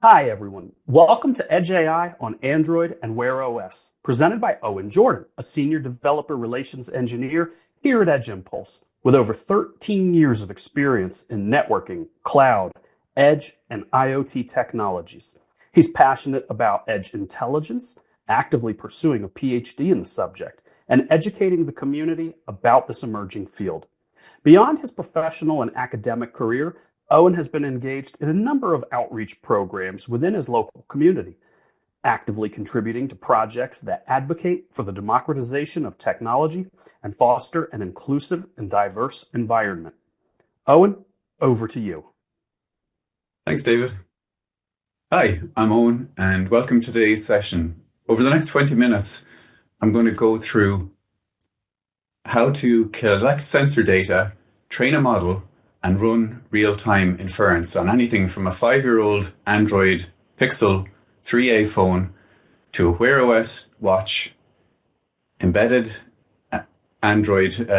Hi, everyone. Welcome to Edge AI on Android and wearOS, presented by Eoin Jordan, a senior developer relations engineer here at Edge Impulse, with over 13 years of experience in networking, cloud, edge, and IoT technologies. He's passionate about edge intelligence, actively pursuing a PhD in the subject, and educating the community about this emerging field. Beyond his professional and academic career, Eoin has been engaged in a number of outreach programs within his local community, actively contributing to projects that advocate for the democratization of technology and foster an inclusive and diverse environment. Eoin, over to you. Thanks, David. Hi, I'm Eoin, and welcome to today's session. Over the next 20 minutes, I'm going to go through how to collect sensor data, train a model, and run real-time inference on anything from a 5-year-old Android Pixel 3a phone to a wearOS watch, embedded Android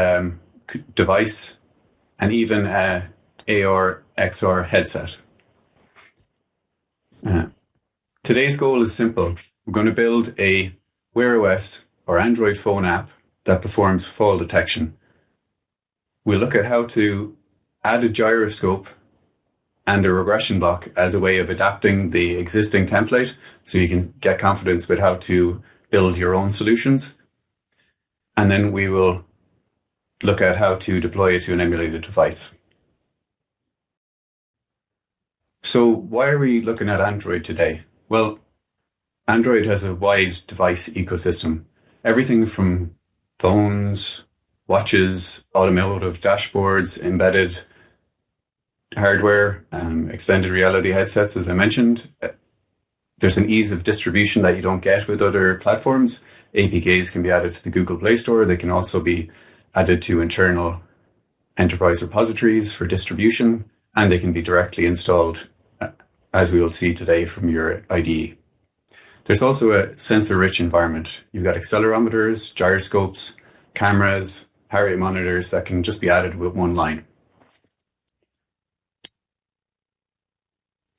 device, and even a AR XR headset. Today's goal is simple. We're going to build a wearOS or Android phone app that performs fall detection. We'll look at how to add a gyroscope and a regression block as a way of adapting the existing template so you can get confidence with how to build your own solutions. And then we will look at how to deploy it to an emulated device. So why are we looking at Android today? Well, Android has a wide device ecosystem. Everything from phones, watches, automotive dashboards, embedded hardware, extended reality headsets, as I mentioned. There's an ease of distribution that you don't get with other platforms. APKs can be added to the Google Play Store. They can also be added to internal enterprise repositories for distribution, and they can be directly installed, as we will see today, from your IDE. There's also a sensor-rich environment. You've got accelerometers, gyroscopes, cameras, heart rate monitors that can just be added with one line.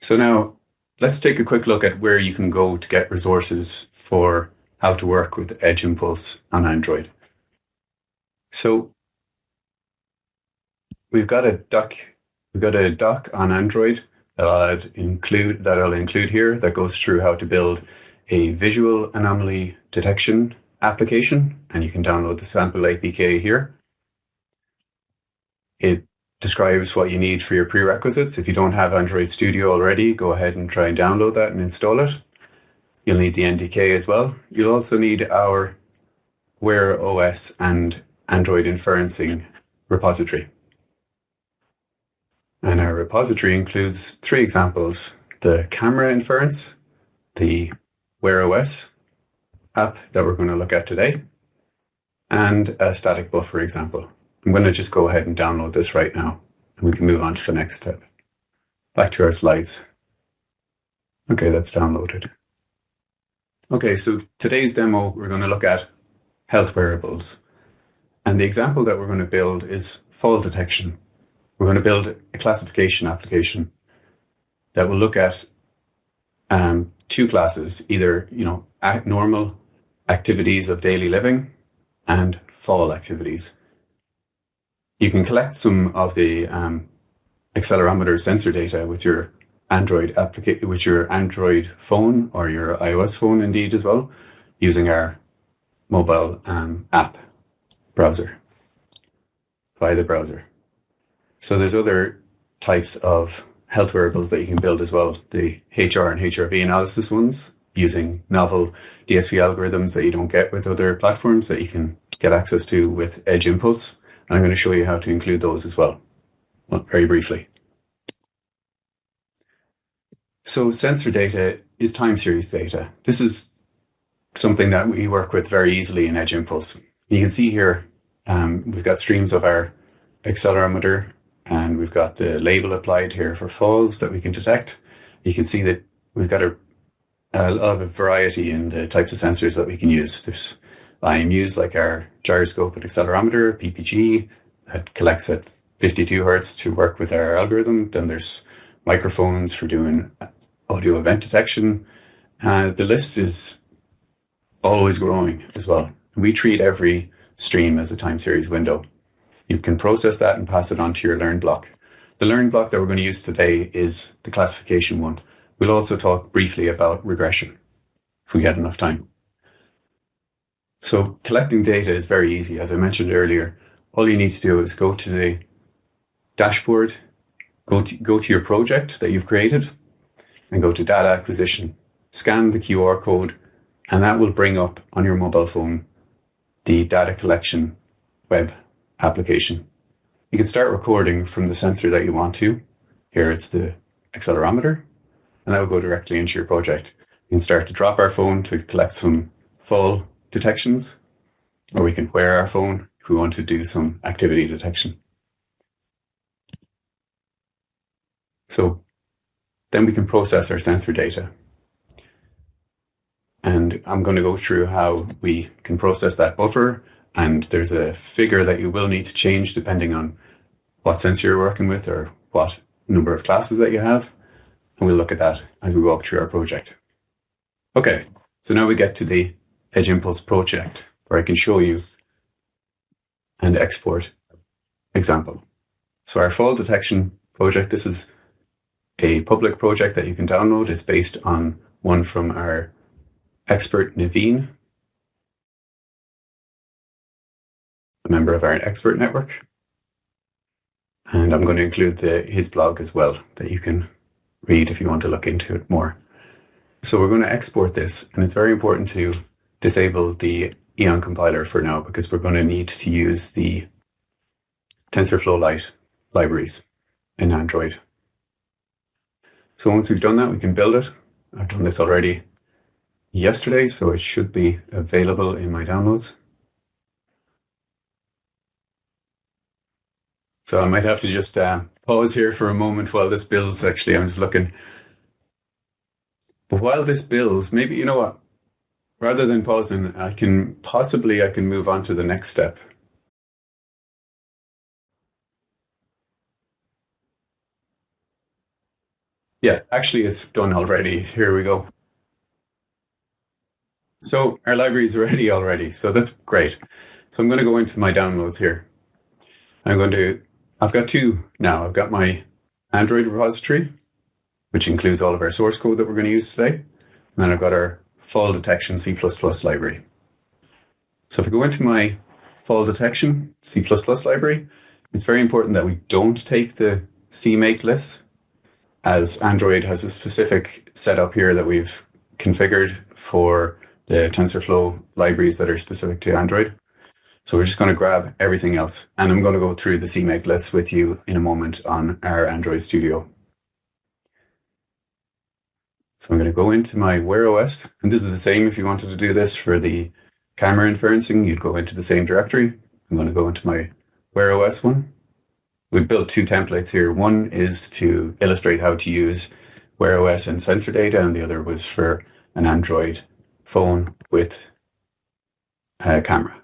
So now let's take a quick look at where you can go to get resources for how to work with Edge Impulse on Android. So we've got a doc on Android that I'll include here that goes through how to build a visual anomaly detection application, and you can download the sample APK here. It describes what you need for your prerequisites. If you don't have Android Studio already, go ahead and try and download that and install it. You'll need the NDK as well. You'll also need our wearOS and Android inferencing repository. And our repository includes 3 examples: the camera inference, the wearOS app that we're going to look at today, and a static buffer example. I'm going to just go ahead and download this right now, and we can move on to the next step. Back to our slides. Okay, that's downloaded. Okay, so today's demo, we're going to look at health wearables. And the example that we're going to build is fall detection. We're going to build a classification application that will look at 2 classes, either normal activities of daily living and fall activities. You can collect some of the accelerometer sensor data with your Android phone or your iOS phone, indeed, as well, using our mobile app browser, via the browser. So there's other types of health wearables that you can build as well, the HR and HRV analysis ones, using novel DSP algorithms that you don't get with other platforms that you can get access to with Edge Impulse. And I'm going to show you how to include those as well, very briefly. So sensor data is time series data. This is something that we work with very easily in Edge Impulse. You can see here, we've got streams of our accelerometer, and we've got the label applied here for falls that we can detect. You can see that we've got a lot of variety in the types of sensors that we can use. There's IMUs like our gyroscope and accelerometer, PPG, that collects at 52 Hertz to work with our algorithm. Then there's microphones for doing audio event detection. The list is always growing as well. We treat every stream as a time series window. You can process that and pass it on to your learn block. The learn block that we're going to use today is the classification one. We'll also talk briefly about regression if we get enough time. So collecting data is very easy. As I mentioned earlier, all you need to do is go to the dashboard, go to your project that you've created, and go to data acquisition. Scan the QR code, and that will bring up on your mobile phone the data collection web application. You can start recording from the sensor that you want to. Here it's the accelerometer, and that will go directly into your project. You can start to drop our phone to collect some fall detections, or we can wear our phone if we want to do some activity detection. So then we can process our sensor data. And I'm going to go through how we can process that buffer. And there's a figure that you will need to change depending on what sensor you're working with or what number of classes that you have. And we'll look at that as we walk through our project. Okay, so now we get to the Edge Impulse project where I can show you and export example. So our fall detection project, this is a public project that you can download. It's based on one from our expert Naveen, a member of our expert network. And I'm going to include his blog as well that you can read if you want to look into it more. So we're going to export this, and it's very important to disable the Eoin compiler for now because we're going to need to use the TensorFlow Lite libraries in Android. So once we've done that, we can build it. I've done this already yesterday, so it should be available in my downloads. So I might have to just pause here for a moment while this builds. Actually, I'm just looking. But while this builds, maybe, you know what? Rather than pausing, I can move on to the next step. Yeah, actually, it's done already. Here we go. So our library is ready already. So that's great. So I'm going to go into my downloads here. I've got two now. I've got my Android repository, which includes all of our source code that we're going to use today. And then I've got our fall detection C++ library. So if I go into my fall detection C++ library, it's very important that we don't take the CMake list, as Android has a specific setup here that we've configured for the TensorFlow libraries that are specific to Android. So we're just going to grab everything else. And I'm going to go through the CMake list with you in a moment on our Android Studio. So I'm going to go into my wearOS. And this is the same if you wanted to do this for the camera inferencing, you'd go into the same directory. I'm going to go into my wearOS one. We've built two templates here. One is to illustrate how to use wearOS and sensor data, and the other was for an Android phone with a camera.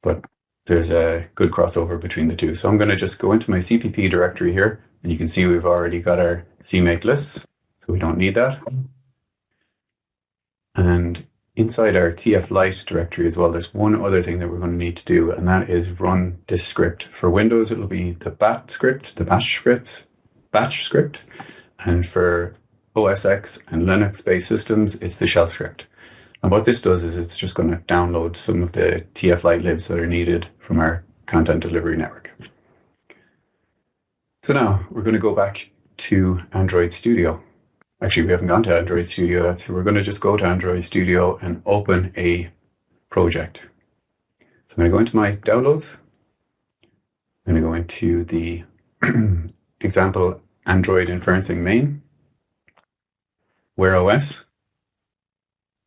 But there's a good crossover between the two. So I'm going to just go into my CPP directory here, and you can see we've already got our CMake lists, so we don't need that. And inside our TF Lite directory as well, there's one other thing that we're going to need to do, and that is run this script. For Windows, it'll be the batch script, and for OS X and Linux-based systems, it's the shell script. And what this does is it's just going to download some of the TF Lite libs that are needed from our content delivery network. So now we're going to go back to Android Studio. Actually, we haven't gone to Android Studio yet, so we're going to just go to Android Studio and open a project. So I'm going to go into my downloads. I'm going to go into the example Android inferencing main, wearOS.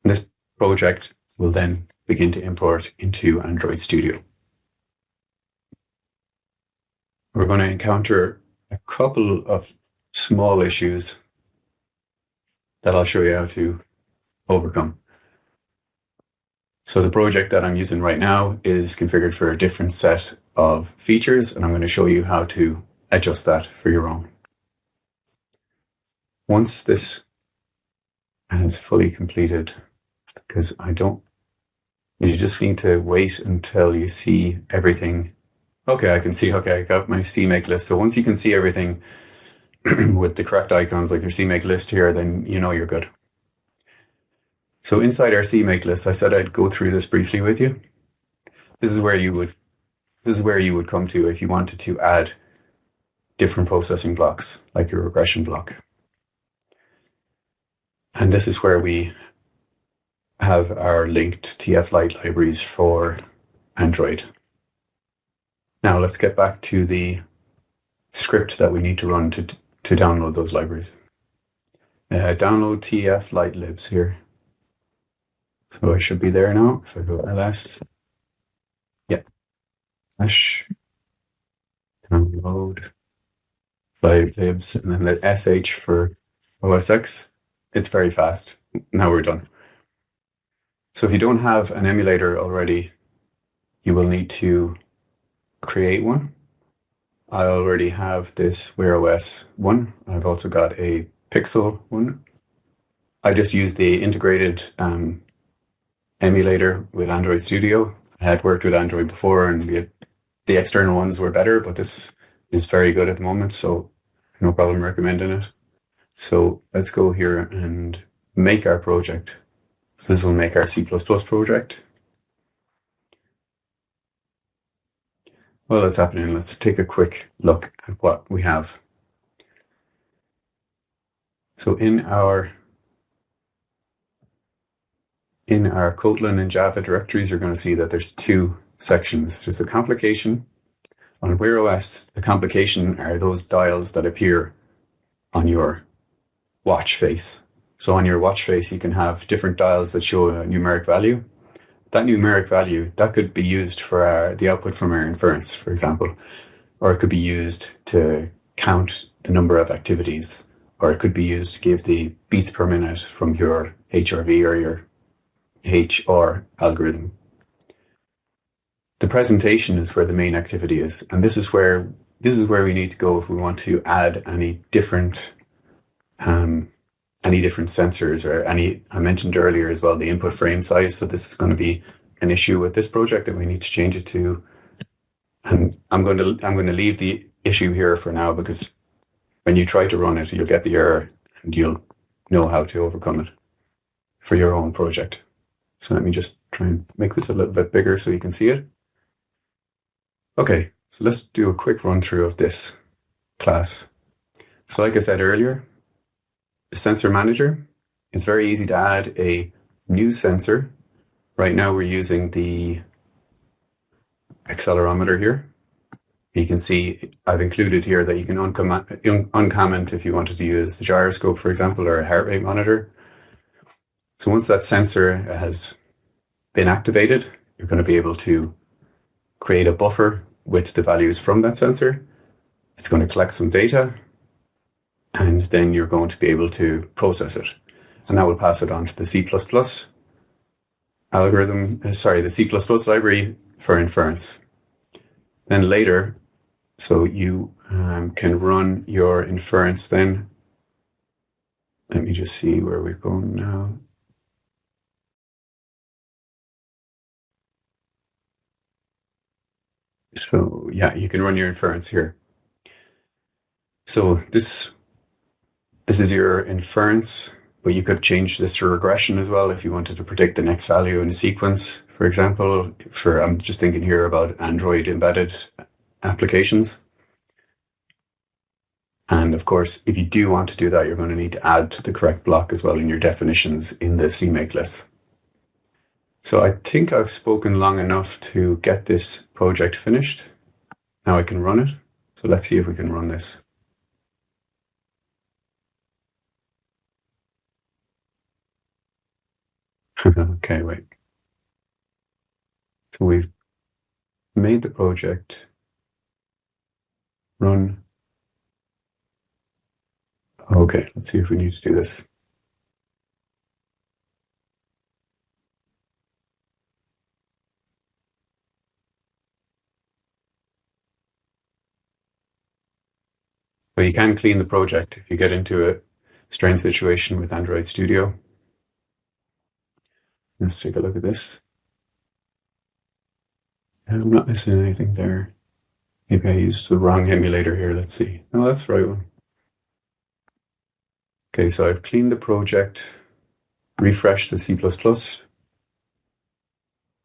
This project will then begin to import into Android Studio. We're going to encounter a couple of small issues that I'll show you how to overcome. So the project that I'm using right now is configured for a different set of features, and I'm going to show you how to adjust that for your own. once this has fully completed, because you just need to wait until you see everything. Okay, I can see, okay, I got my CMake list. So once you can see everything with the correct icons, like your CMake list here, then you know you're good. So inside our CMake list, I said I'd go through this briefly with you. This is where you would come to if you wanted to add different processing blocks, like your regression block. And this is where we have our linked TF-Lite libraries for Android. Now let's get back to the script that we need to run to download those libraries. Download TF-Lite libs here. So I should be there now. If I go ls, yeah, download libs, and then let sh for OSX. It's very fast. Now we're done. So if you don't have an emulator already, you will need to create one. I already have this wearOS one. I've also got a Pixel one. I just use the integrated emulator with Android Studio. I had worked with Android before, and the external ones were better, but this is very good at the moment, so no problem recommending it. So let's go here and make our project. So this will make our C++ project. While that's happening, let's take a quick look at what we have. So in our Kotlin and Java directories, you're going to see that there's two sections. There's the complication. On wearOS, the complication are those dials that appear on your watch face. So on your watch face, you can have different dials that show a numeric value. That numeric value, that could be used for the output from our inference, for example, or it could be used to count the number of activities, or it could be used to give the beats per minute from your HRV or your HR algorithm. The presentation is where the main activity is, and this is where we need to go if we want to add any different sensors or I mentioned earlier as well the input frame size. So this is going to be an issue with this project that we need to change it to. And I'm going to leave the issue here for now, because when you try to run it, you'll get the error and you'll know how to overcome it for your own project. So let me just try and make this a little bit bigger so you can see it. Okay, so let's do a quick run through of this class. So like I said earlier, the sensor manager, it's very easy to add a new sensor. Right now we're using the accelerometer here. You can see I've included here that you can uncomment if you wanted to use the gyroscope, for example, or a heart rate monitor. So once that sensor has been activated, you're going to be able to create a buffer with the values from that sensor. It's going to collect some data, and then you're going to be able to process it. And that will pass it on to the C++ the C++ library for inference. Then later, so you can run your inference then. Let me just see where we're going now. So yeah, you can run your inference here. So this is your inference, but you could change this to regression as well if you wanted to predict the next value in a sequence, for example. I'm just thinking here about Android embedded applications. And of course, if you do want to do that, you're going to need to add the correct block as well in your definitions in the CMake list. So I think I've spoken long enough to get this project finished. Now I can run it. So let's see if we can run this. Okay, wait. So we've made the project run. Okay, let's see if we need to do this. But you can clean the project if you get into it. strain situation with Android Studio. Let's take a look at this. I'm not missing anything there. Maybe I used the wrong emulator here. Let's see. No, that's the right one. Okay, so I've cleaned the project, refreshed the C++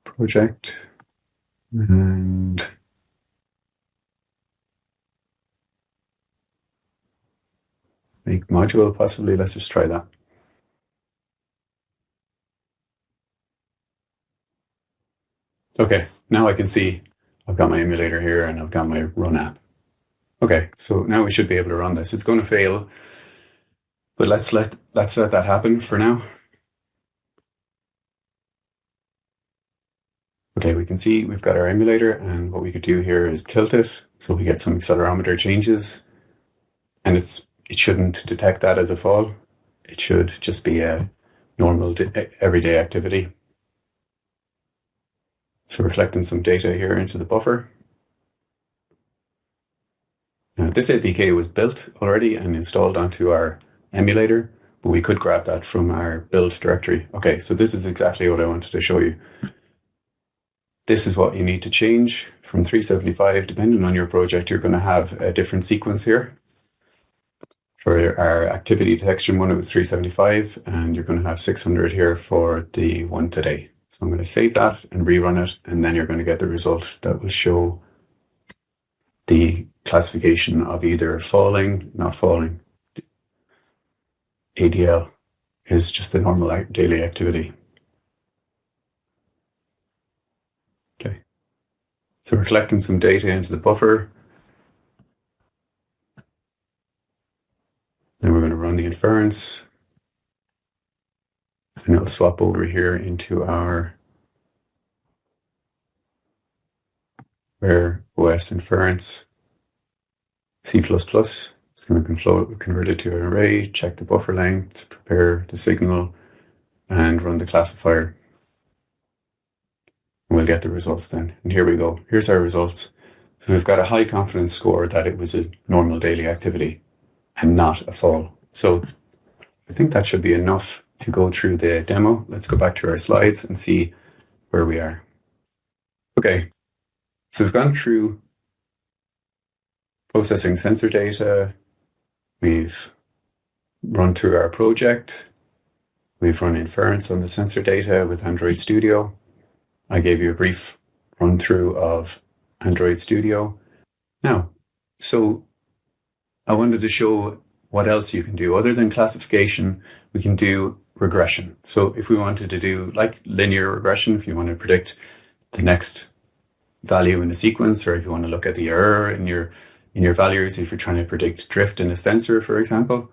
project, and make module possibly. Let's just try that. Okay, now I can see I've got my emulator here and I've got my run app. Okay, so now we should be able to run this. It's going to fail, but let's let that happen for now. Okay, we can see we've got our emulator, and what we could do here is tilt it so we get some accelerometer changes, and it shouldn't detect that as a fall. It should just be a normal everyday activity. So we're collecting some data here into the buffer. Now, this APK was built already and installed onto our emulator, but we could grab that from our build directory. Okay, so this is exactly what I wanted to show you. This is what you need to change from 375. Depending on your project, you're going to have a different sequence here. For our activity detection one, it was 375, and you're going to have 600 here for the one today. So I'm going to save that and rerun it, and then you're going to get the result that will show the classification of either falling, not falling. ADL is just the normal daily activity. Okay. So we're collecting some data into the buffer. Then we're going to run the inference. And it'll swap over here into our wearOS inference C++. It's going to convert it to an array, check the buffer length, prepare the signal, and run the classifier. And we'll get the results then. And here we go. Here's our results. So we've got a high confidence score that it was a normal daily activity and not a fall. So I think that should be enough to go through the demo. Let's go back to our slides and see where we are. Okay, so we've gone through processing sensor data. We've run through our project. We've run inference on the sensor data with Android Studio. I gave you a brief run through of Android Studio. Now, so I wanted to show what else you can do. Other than classification, we can do regression. So if we wanted to do like linear regression, if you want to predict the next value in a sequence, or if you want to look at the error in your values, if you're trying to predict drift in a sensor, for example,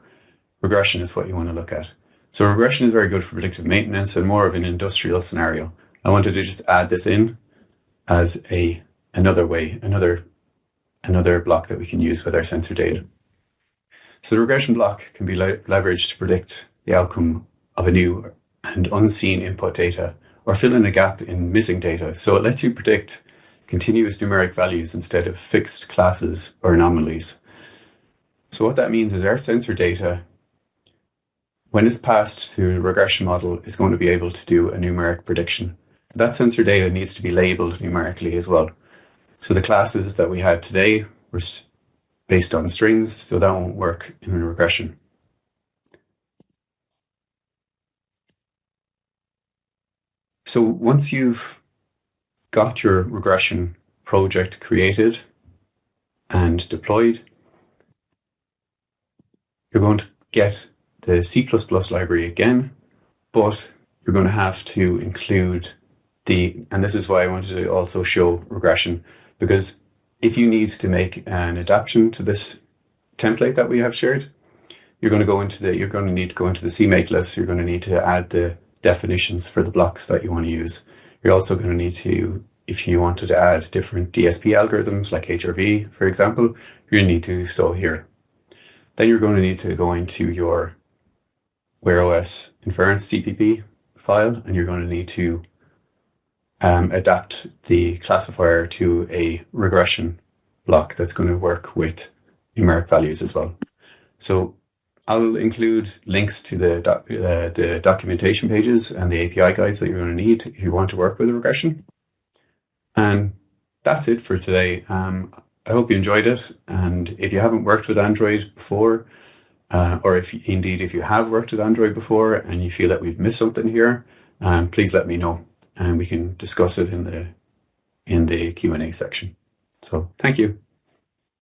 regression is what you want to look at. So regression is very good for predictive maintenance and more of an industrial scenario. I wanted to just add this in as another block that we can use with our sensor data. So the regression block can be leveraged to predict the outcome of a new and unseen input data or fill in a gap in missing data. So it lets you predict continuous numeric values instead of fixed classes or anomalies. So what that means is our sensor data, when it's passed through the regression model, is going to be able to do a numeric prediction. That sensor data needs to be labeled numerically as well. So the classes that we had today were based on strings, so that won't work in a regression. So once you've got your regression project created and deployed, you're going to get the C++ library again, but you're going to have to include and this is why I wanted to also show regression, because if you need to make an adaptation to this template that we have shared, you're going to need to go into the CMake list. You're going to need to add the definitions for the blocks that you want to use. You're also going to need to, if you wanted to add different DSP algorithms like HRV, for example, you're going to need to do so here. Then you're going to need to go into your wearOS inference CPP file, and you're going to need to adapt the classifier to a regression block that's going to work with numeric values as well. So I'll include links to the documentation pages and the API guides that you're going to need if you want to work with a regression. And that's it for today. I hope you enjoyed it. And if you haven't worked with Android before, or if you have worked with Android before and you feel that we've missed something here, please let me know and we can discuss it in the Q&A section. So thank you.